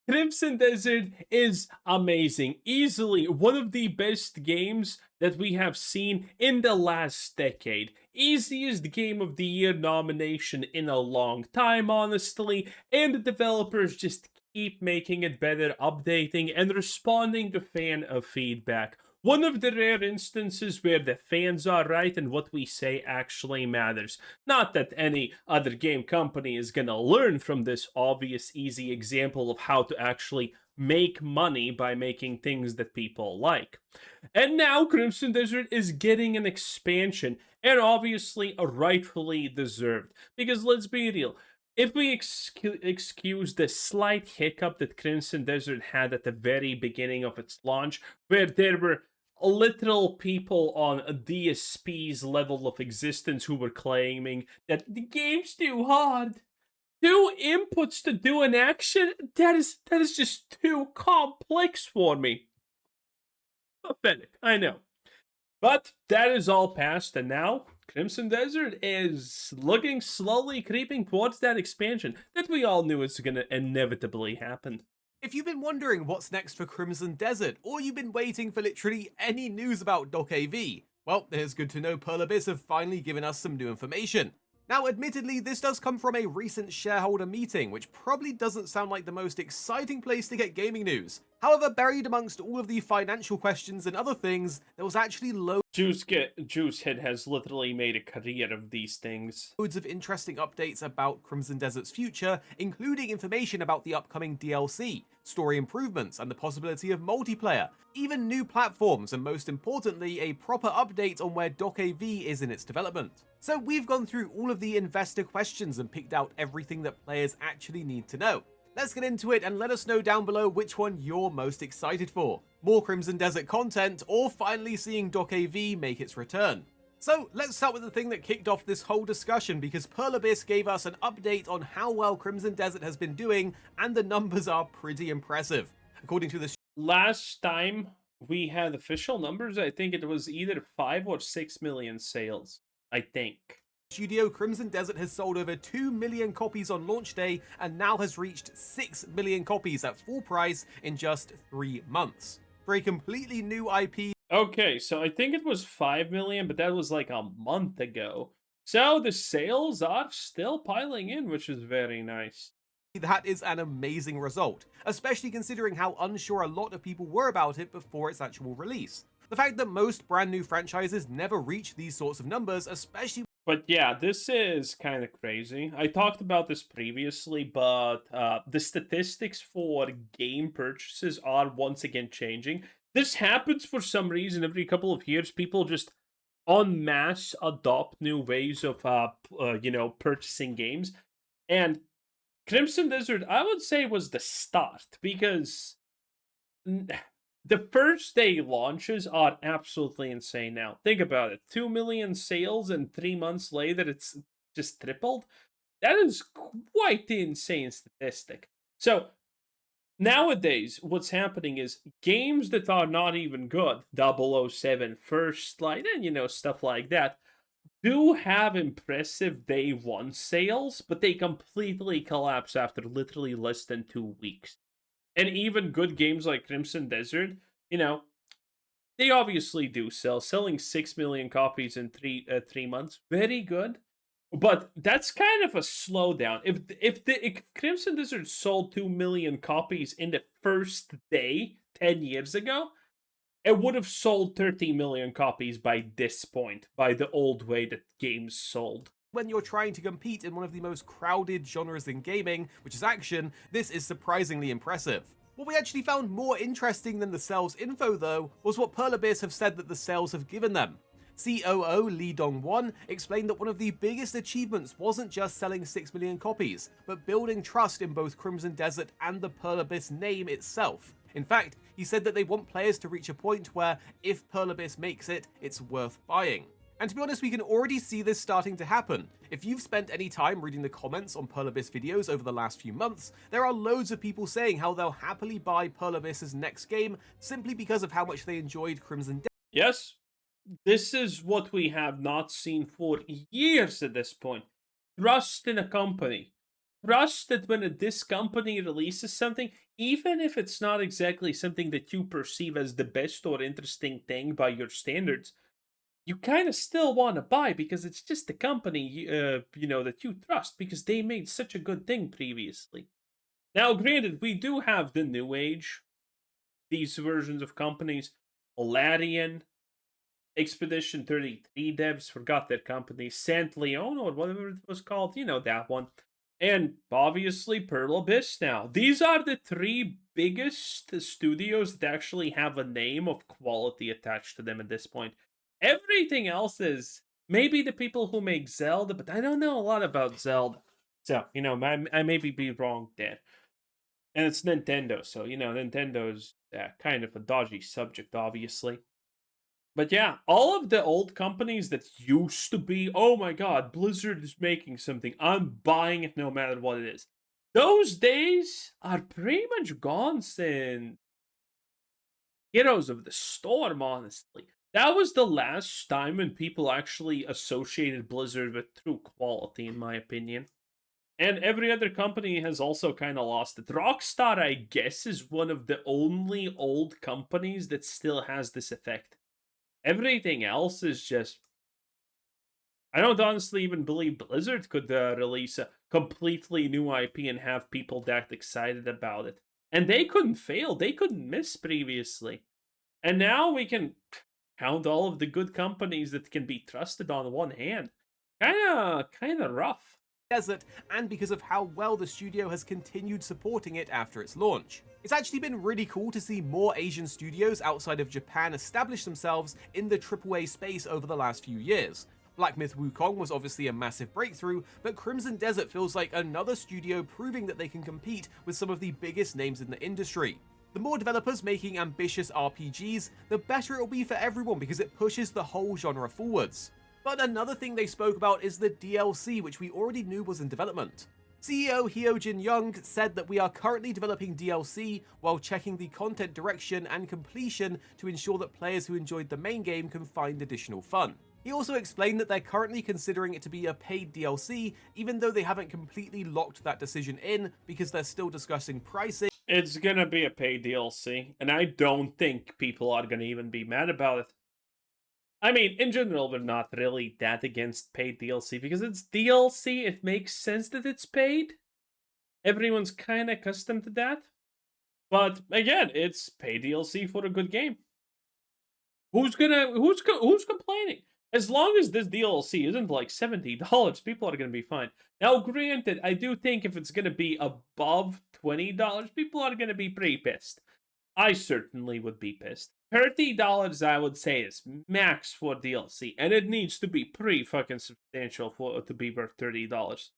Crimson Desert is amazing. Easily one of the best games that we have seen in the last decade. Easiest Game of the Year nomination in a long time, honestly. And the developers just keep making it better, updating and responding to fan feedback. One of the rare instances where the fans are right and what we say actually matters. Not that any other game company is gonna learn from this obvious, easy example of how to actually make money by making things that people like. And now Crimson Desert is getting an expansion, and obviously a rightfully deserved. Because let's be real, if we excuse the slight hiccup that Crimson Desert had at the very beginning of its launch, where there were literal people on a DSP's level of existence who were claiming that the game's too hard. Two inputs to do an action? That is just too complex for me. Pathetic, I know. But that is all past, and now Crimson Desert is looking slowly creeping towards that expansion that we all knew was going to inevitably happen. If you've been wondering what's next for Crimson Desert, or you've been waiting for literally any news about DokeV, well, it's good to know Pearl Abyss have finally given us some new information. Now, admittedly, this does come from a recent shareholder meeting, which probably doesn't sound like the most exciting place to get gaming news. However, buried amongst all of the financial questions and other things, there was actually Juicehead has literally made a career of these things. loads of interesting updates about Crimson Desert's future, including information about the upcoming DLC, story improvements, and the possibility of multiplayer, even new platforms, and most importantly, a proper update on where DokeV is in its development. So we've gone through all of the investor questions and picked out everything that players actually need to know. Let's get into it and let us know down below which one you're most excited for. More Crimson Desert content, or finally seeing DokeV make its return. So let's start with the thing that kicked off this whole discussion, because Pearl Abyss gave us an update on how well Crimson Desert has been doing, and the numbers are pretty impressive. According to the Last time we had official numbers, I think it was either 5 or 6 million sales. I think. studio, Crimson Desert has sold over 2 million copies on launch day and now has reached 6 million copies at full price in just 3 months. For a completely new IP, Okay, so I think it was 5 million, but that was like a month ago. So the sales are still piling in, which is very nice. that is an amazing result, especially considering how unsure a lot of people were about it before its actual release. The fact that most brand new franchises never reach these sorts of numbers, especially. But yeah, this is kind of crazy. I talked about this previously, but the statistics for game purchases are once again changing. This happens for some reason every couple of years. People just en masse adopt new ways of, purchasing games. And Crimson Desert, I would say, was the start because the first day launches are absolutely insane now. Think about it. 2 million sales and 3 months later it's just tripled. That is quite the insane statistic. So nowadays, what's happening is games that are not even good, 007, First Light, and stuff like that, do have impressive day one sales, but they completely collapse after literally less than 2 weeks. And even good games like Crimson Desert, they obviously do sell. Selling 6 million copies in 3 months, very good. But that's kind of a slowdown. If Crimson Desert sold 2 million copies in the first day 10 years ago, it would have sold 30 million copies by this point, by the old way that games sold. When you're trying to compete in one of the most crowded genres in gaming, which is action, this is surprisingly impressive. What we actually found more interesting than the sales info though, was what Pearl Abyss have said that the sales have given them. COO Lee Dong-won explained that one of the biggest achievements wasn't just selling 6 million copies, but building trust in both Crimson Desert and the Pearl Abyss name itself. In fact, he said that they want players to reach a point where, if Pearl Abyss makes it, it's worth buying. And to be honest, we can already see this starting to happen. If you've spent any time reading the comments on Pearl Abyss videos over the last few months, there are loads of people saying how they'll happily buy Pearl Abyss's next game simply because of how much they enjoyed Crimson Desert. Yes, this is what we have not seen for years at this point. Trust in a company. trust that when this company releases something, even if it's not exactly something that you perceive as the best or interesting thing by your standards, you kind of still want to buy because it's just the company, that you trust because they made such a good thing previously. Now, granted, we do have the new age, these versions of companies, Larian, Expedition 33 devs, forgot their company, Sant Leone, or whatever it was called, that one. And obviously Pearl Abyss now. These are the three biggest studios that actually have a name of quality attached to them at this point. Everything else is maybe the people who make Zelda, but I don't know a lot about Zelda. So, I maybe be wrong there. And it's Nintendo, so, Nintendo's kind of a dodgy subject, obviously. But yeah, all of the old companies that used to be, oh my god, Blizzard is making something, I'm buying it no matter what it is. Those days are pretty much gone since Heroes of the Storm, honestly. That was the last time when people actually associated Blizzard with true quality, in my opinion. And every other company has also kind of lost it. Rockstar, I guess, is one of the only old companies that still has this effect. Everything else is just. I don't honestly even believe Blizzard could release a completely new IP and have people that excited about it. And they couldn't fail, they couldn't miss previously. And now we can count all of the good companies that can be trusted on one hand. Kinda rough. Desert, and because of how well the studio has continued supporting it after its launch. It's actually been really cool to see more Asian studios outside of Japan establish themselves in the AAA space over the last few years. Black Myth Wukong was obviously a massive breakthrough, but Crimson Desert feels like another studio proving that they can compete with some of the biggest names in the industry. The more developers making ambitious RPGs, the better it will be for everyone because it pushes the whole genre forwards. But another thing they spoke about is the DLC, which we already knew was in development. CEO Hyojin Young said that we are currently developing DLC while checking the content direction and completion to ensure that players who enjoyed the main game can find additional fun. He also explained that they're currently considering it to be a paid DLC, even though they haven't completely locked that decision in because they're still discussing pricing. It's gonna be a paid DLC, and I don't think people are gonna even be mad about it. I mean, in general, we're not really that against paid DLC because it's DLC. It makes sense that it's paid. Everyone's kind of accustomed to that. But again, it's paid DLC for a good game. Who's complaining? As long as this DLC isn't like $70, people are gonna be fine. Now, granted, I do think if it's gonna be above $20, people are gonna be pretty pissed. I certainly would be pissed. $30, I would say, is max for DLC, and it needs to be pretty fucking substantial for it to be worth $30.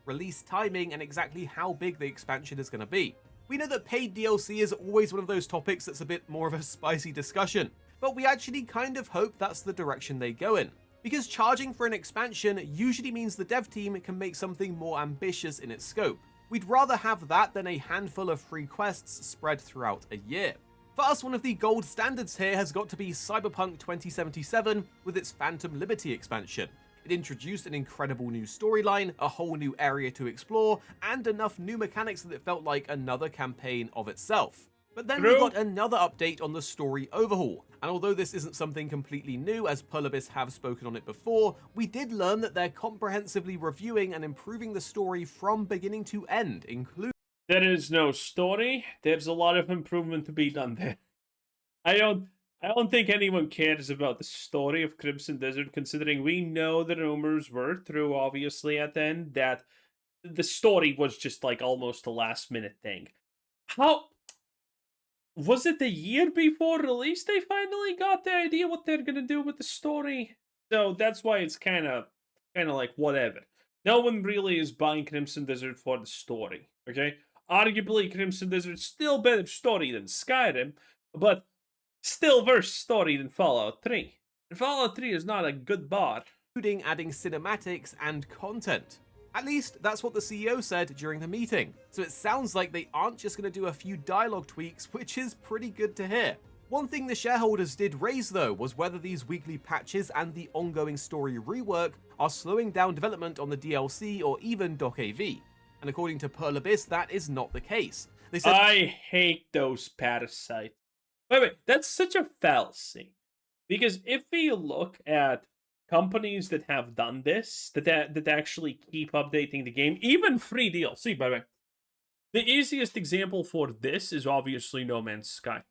Release timing and exactly how big the expansion is going to be. We know that paid DLC is always one of those topics that's a bit more of a spicy discussion, but we actually kind of hope that's the direction they go in. Because charging for an expansion usually means the dev team can make something more ambitious in its scope. We'd rather have that than a handful of free quests spread throughout a year. For us, one of the gold standards here has got to be Cyberpunk 2077 with its Phantom Liberty expansion. It introduced an incredible new storyline, a whole new area to explore, and enough new mechanics that it felt like another campaign of itself. But then we got another update on the story overhaul, and although this isn't something completely new as Pearl Abyss have spoken on it before, we did learn that they're comprehensively reviewing and improving the story from beginning to end, including there is no story. There's a lot of improvement to be done there. I don't think anyone cares about the story of Crimson Desert, considering we know the rumors were true, obviously, at the end, that the story was just like almost a last minute thing. How was it the year before release they finally got the idea what they're gonna do with the story? So that's why it's kinda like whatever. No one really is buying Crimson Desert for the story. Okay? Arguably Crimson Desert's still better story than Skyrim, but still worse story than Fallout 3. And Fallout 3 is not a good bar. adding cinematics and content. At least, that's what the CEO said during the meeting. So it sounds like they aren't just going to do a few dialogue tweaks, which is pretty good to hear. One thing the shareholders did raise though was whether these weekly patches and the ongoing story rework are slowing down development on the DLC or even DokeV. And according to Pearl Abyss, that is not the case. They said I hate those parasites. Wait, that's such a fallacy. Because if we look at companies that have done this, that actually keep updating the game, even free DLC, by the way, the easiest example for this is obviously No Man's Sky.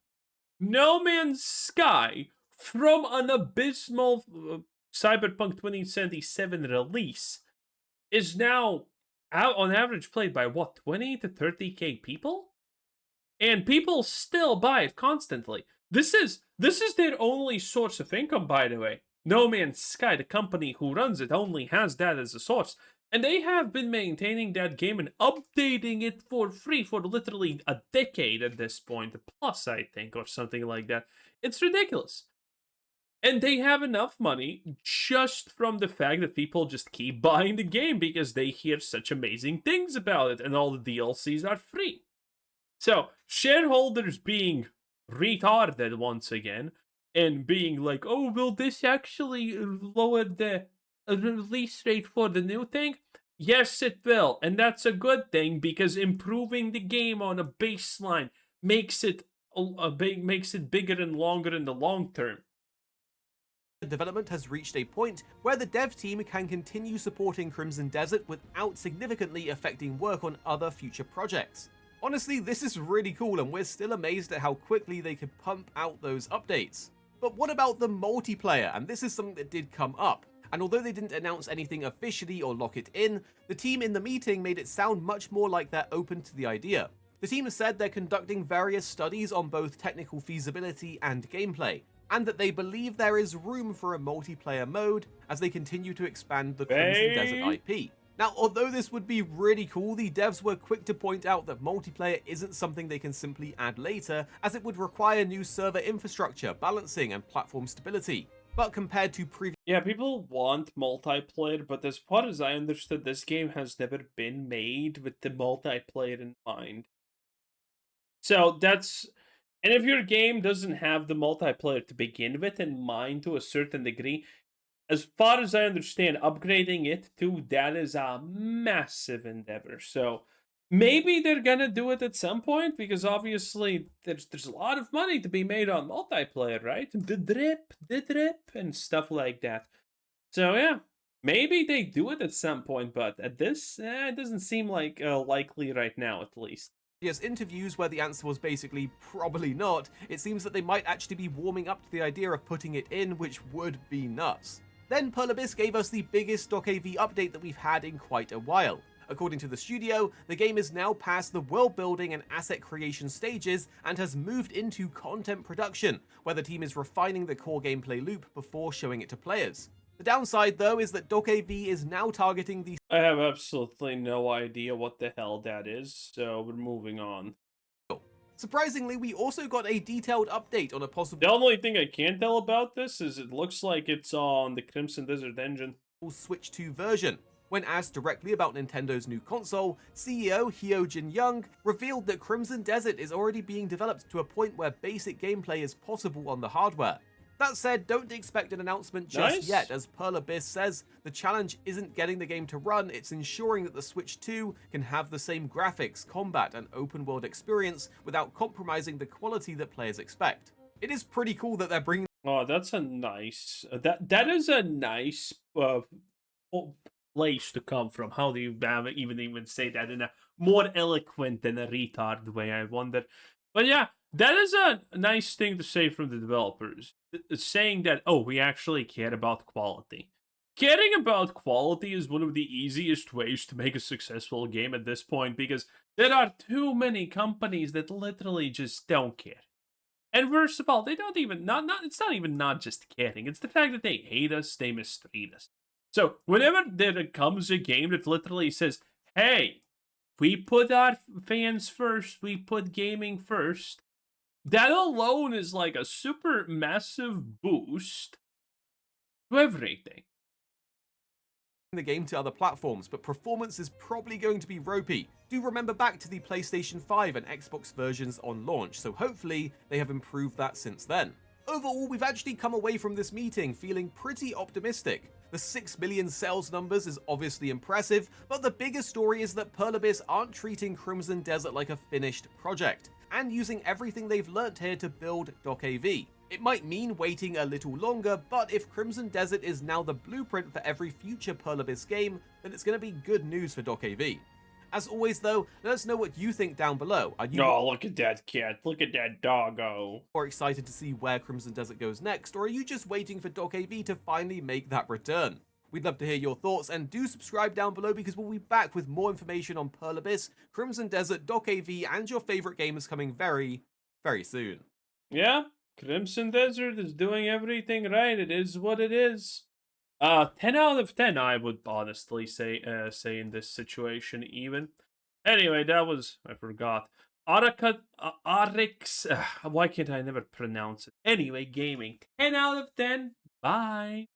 No Man's Sky, from an abysmal Cyberpunk 2077 release, is now out on average played by what, 20 to 30k people? And people still buy it constantly. This is their only source of income, by the way. No Man's Sky, the company who runs it, only has that as a source. And they have been maintaining that game and updating it for free for literally a decade at this point, plus, I think, or something like that. It's ridiculous. And they have enough money just from the fact that people just keep buying the game because they hear such amazing things about it, and all the DLCs are free. So, shareholders being retarded once again, and being like, oh, will this actually lower the release rate for the new thing? Yes, it will. And that's a good thing because improving the game on a baseline makes it makes it bigger and longer in the long term. development has reached a point where the dev team can continue supporting Crimson Desert without significantly affecting work on other future projects. Honestly, this is really cool and we're still amazed at how quickly they could pump out those updates. But what about the multiplayer? And this is something that did come up. And although they didn't announce anything officially or lock it in, the team in the meeting made it sound much more like they're open to the idea. The team has said they're conducting various studies on both technical feasibility and gameplay, and that they believe there is room for a multiplayer mode as they continue to expand the Crimson Desert IP. Now, although this would be really cool, the devs were quick to point out that multiplayer isn't something they can simply add later, as it would require new server infrastructure, balancing, and platform stability. But compared to previous Yeah, people want multiplayer, but as far as I understood, this game has never been made with the multiplayer in mind. So that's, and if your game doesn't have the multiplayer to begin with in mind to a certain degree, as far as I understand, upgrading it to that is a massive endeavor. So maybe they're gonna do it at some point because obviously there's a lot of money to be made on multiplayer, right? The drip, and stuff like that. So yeah, maybe they do it at some point, but at this, it doesn't seem like likely right now, at least. interviews where the answer was basically probably not, it seems that they might actually be warming up to the idea of putting it in, which would be nuts. Then Pearl Abyss gave us the biggest DokeV update that we've had in quite a while. According to the studio, the game is now past the world building and asset creation stages and has moved into content production, where the team is refining the core gameplay loop before showing it to players. The downside though is that DokeV is now targeting the I have absolutely no idea what the hell that is, so we're moving on. Surprisingly, we also got a detailed update on a possible The only thing I can tell about this is it looks like it's on the Crimson Desert engine. Switch 2 version. When asked directly about Nintendo's new console, CEO Hyojin Young revealed that Crimson Desert is already being developed to a point where basic gameplay is possible on the hardware. That said, don't expect an announcement just yet, as Pearl Abyss says the challenge isn't getting the game to run, it's ensuring that the Switch 2 can have the same graphics, combat, and open world experience without compromising the quality that players expect. It is pretty cool that they're bringing Oh, that's a nice. That is a nice place to come from. How do you even say that in a more eloquent than a retard way? I wonder. But yeah, that is a nice thing to say from the developers, saying that, oh, we actually care about quality. Caring about quality is one of the easiest ways to make a successful game at this point because there are too many companies that literally just don't care. And first of all, they don't even not it's not even not just caring. It's the fact that they hate us, they mistreat us. So whenever there comes a game that literally says, "Hey, we put our fans first, we put gaming first," that alone is like a super massive boost to everything. the game to other platforms, but performance is probably going to be ropey. Do remember back to the PlayStation 5 and Xbox versions on launch, so hopefully they have improved that since then. Overall, we've actually come away from this meeting feeling pretty optimistic. The 6 million sales numbers is obviously impressive, but the bigger story is that Perlibis aren't treating Crimson Desert like a finished project, and using everything they've learnt here to build DokeV. It might mean waiting a little longer, but if Crimson Desert is now the blueprint for every future Perlibis game, then it's going to be good news for DokeV. As always though, let us know what you think down below. Are you look at that cat. Look at that doggo. more excited to see where Crimson Desert goes next, or are you just waiting for DokeV to finally make that return? We'd love to hear your thoughts, and do subscribe down below because we'll be back with more information on Perlibis, Crimson Desert, DokeV, and your favorite gamers coming very, very soon. Yeah, Crimson Desert is doing everything right. It is what it is. 10 out of 10, I would honestly say in this situation even. Anyway, that was, I forgot. Arix, why can't I never pronounce it? Anyway, gaming, 10 out of 10. Bye.